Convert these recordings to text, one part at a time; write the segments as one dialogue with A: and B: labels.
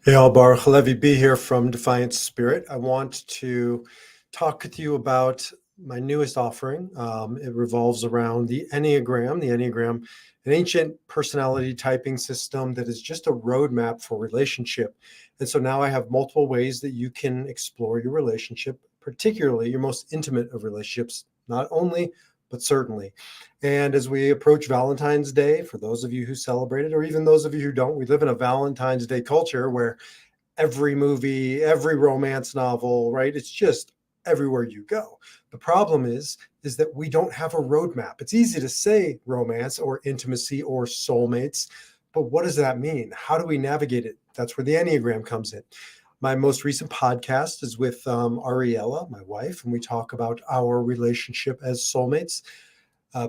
A: Hey, all, Baruch Levi B here from Defiant Spirit. I want to talk with you about my newest offering. It revolves around the Enneagram. The Enneagram, an ancient personality typing system that is just a roadmap for relationship. And so now I have multiple ways that you can explore your relationship, particularly your most intimate of relationships, not only, but certainly. And as we approach Valentine's Day, for those of you who celebrate it, or even those of you who don't, we live in a Valentine's Day culture where every movie, every romance novel, right? It's just everywhere you go. The problem is that we don't have a roadmap. It's easy to say romance or intimacy or soulmates, but what does that mean? How do we navigate it? That's where the Enneagram comes in. My most recent podcast is with Ariela, my wife, and we talk about our relationship as soulmates. Uh,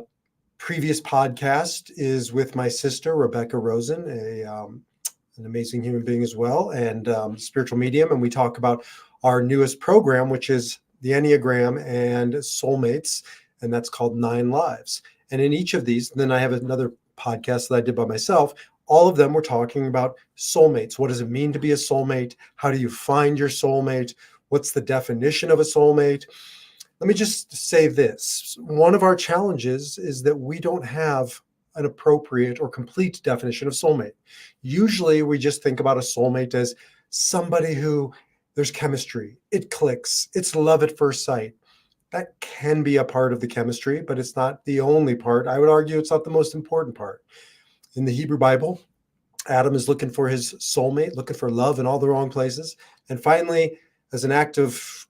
A: Previous podcast is with my sister, Rebecca Rosen, an amazing human being as well, and spiritual medium. And we talk about our newest program, which is the Enneagram and Soulmates, and that's called 9 Lives. And in each of these, then I have another podcast that I did by myself. All of them were talking about soulmates. What does it mean to be a soulmate? How do you find your soulmate? What's the definition of a soulmate? Let me just say this. One of our challenges is that we don't have an appropriate or complete definition of soulmate. Usually we just think about a soulmate as somebody who there's chemistry, it clicks, it's love at first sight. That can be a part of the chemistry, but it's not the only part. I would argue it's not the most important part. In the Hebrew Bible, Adam is looking for his soulmate, looking for love in all the wrong places. And finally, as an act of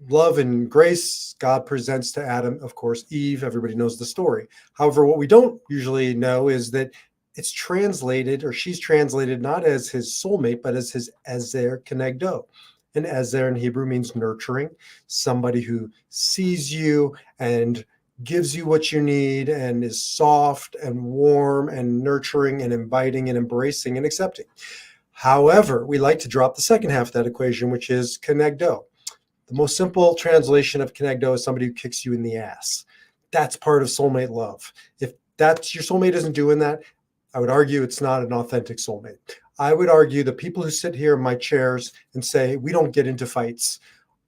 A: love and grace, God presents to Adam, of course, Eve. Everybody knows the story. However, what we don't usually know is that it's translated, or she's translated, not as his soulmate, but as his Ezer Kenegdo. And Ezer in Hebrew means nurturing, somebody who sees you and gives you what you need and is soft and warm and nurturing and inviting and embracing and accepting. However, we like to drop the second half of that equation, which is Kenegdo. The most simple translation of Kenegdo is somebody who kicks you in the ass. That's part of soulmate love. If that's your soulmate isn't doing that, I would argue it's not an authentic soulmate. I would argue the people who sit here in my chairs and say we don't get into fights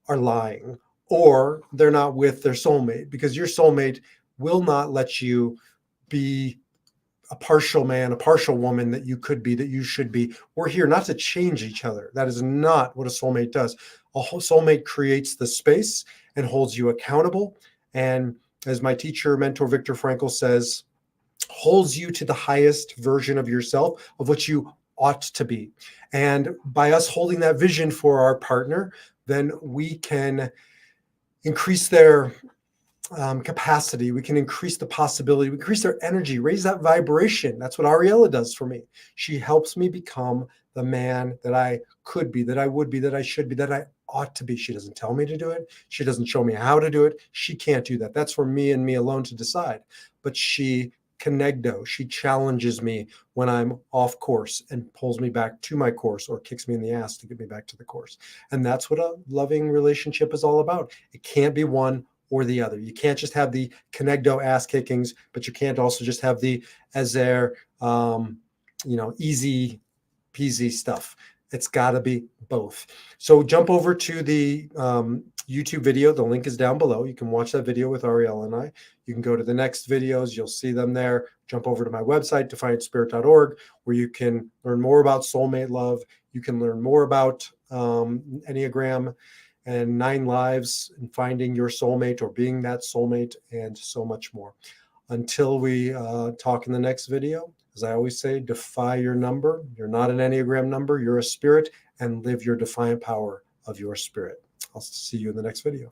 A: are lying, or they're not with their soulmate, because your soulmate will not let you be a partial man, a partial woman that you could be, that you should be. We're here not to change each other. That is not what a soulmate does. A soulmate creates the space and holds you accountable. And as my teacher, mentor, Viktor Frankl says, holds you to the highest version of yourself, of what you ought to be. And by us holding that vision for our partner, then we can increase their capacity. We can increase the possibility, we increase their energy, raise that vibration. That's what Ariella does for me. She helps me become the man that I could be, that I would be, that I should be, that I ought to be. She doesn't tell me to do it. She doesn't show me how to do it. She can't do that. That's for me and me alone to decide. But she Conegdo, she challenges me when I'm off course and pulls me back to my course, or kicks me in the ass to get me back to the course. And that's what a loving relationship is all about. It can't be one or the other. You can't just have the Conegdo ass kickings, but you can't also just have the Ezer, easy peasy stuff. It's got to be both. So jump over to the YouTube video. The link is down below. You can watch that video with Ariel and I. You can go to the next videos. You'll see them there. Jump over to my website, defiantspirit.org, where you can learn more about soulmate love. You can learn more about Enneagram and 9 lives, and finding your soulmate or being that soulmate, and so much more. Until we talk in the next video, as I always say, defy your number. You're not an Enneagram number. You're a spirit, and live your defiant power of your spirit. I'll see you in the next video.